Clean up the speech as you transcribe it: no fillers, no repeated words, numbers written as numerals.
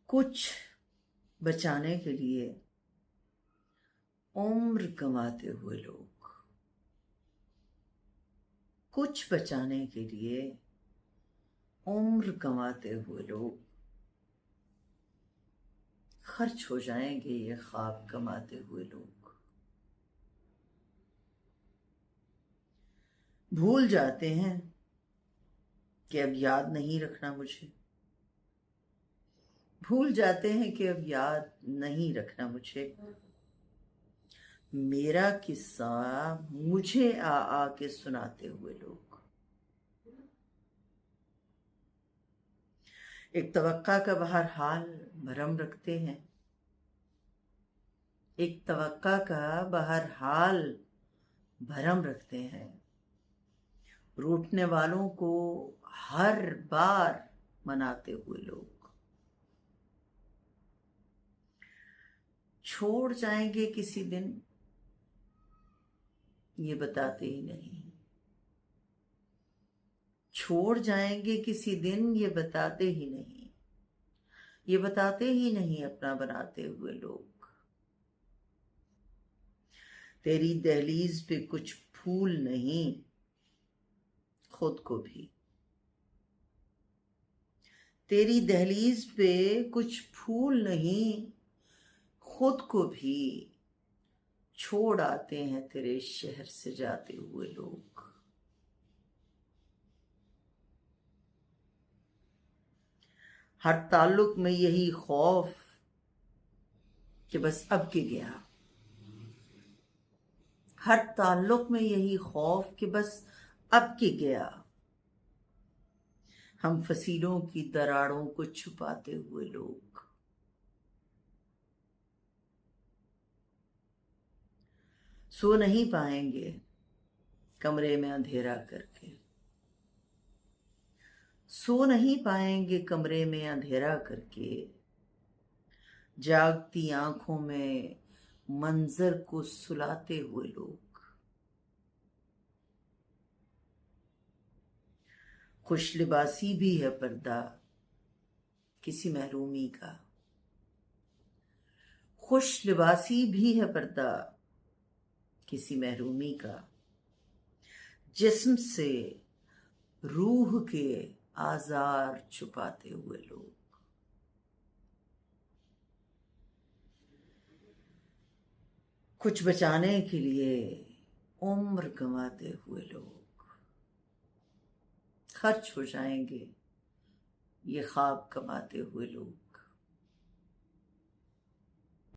कुछ बचाने के लिए उम्र गंवाते हुए लोग, कुछ बचाने के लिए उम्र गंवाते हुए लोग, खर्च हो जाएंगे ये ख्वाब कमाते हुए लोग। भूल जाते हैं कि अब याद नहीं रखना मुझे, भूल जाते हैं कि अब याद नहीं रखना मुझे। मेरा किस्सा मुझे आ के सुनाते हुए लोग, एक तवक्का का बाहर हाल भरम रखते हैं, एक तवक्का का बाहर हाल भरम रखते हैं। रूठने वालों को हर बार मनाते हुए लोग, छोड़ जाएंगे किसी दिन ये बताते ही नहीं, छोड़ जाएंगे किसी दिन ये बताते ही नहीं, ये बताते ही नहीं अपना बनाते हुए लोग। तेरी दहलीज पे कुछ फूल नहीं, खुद को भी, तेरी दहलीज पे कुछ फूल नहीं, खुद को भी छोड़ आते हैं तेरे शहर से जाते हुए लोग। हर ताल्लुक में यही खौफ कि बस अब के गया, हर ताल्लुक में यही खौफ कि बस अब के गया। हम फसीलों की दरारों को छुपाते हुए लोग, सो नहीं पाएंगे कमरे में अंधेरा करके, सो नहीं पाएंगे कमरे में अंधेरा करके। जागती आंखों में मंजर को सुलाते हुए लोग, खुश लिबासी भी है पर्दा किसी महरूमी का, खुश लिबासी भी है पर्दा किसी महरूमी का। जिस्म से रूह के आजार छुपाते हुए लोग, कुछ बचाने के लिए उम्र गंवाते हुए लोग, खर्च हो जाएंगे ये ख्वाब कमाते हुए लोग।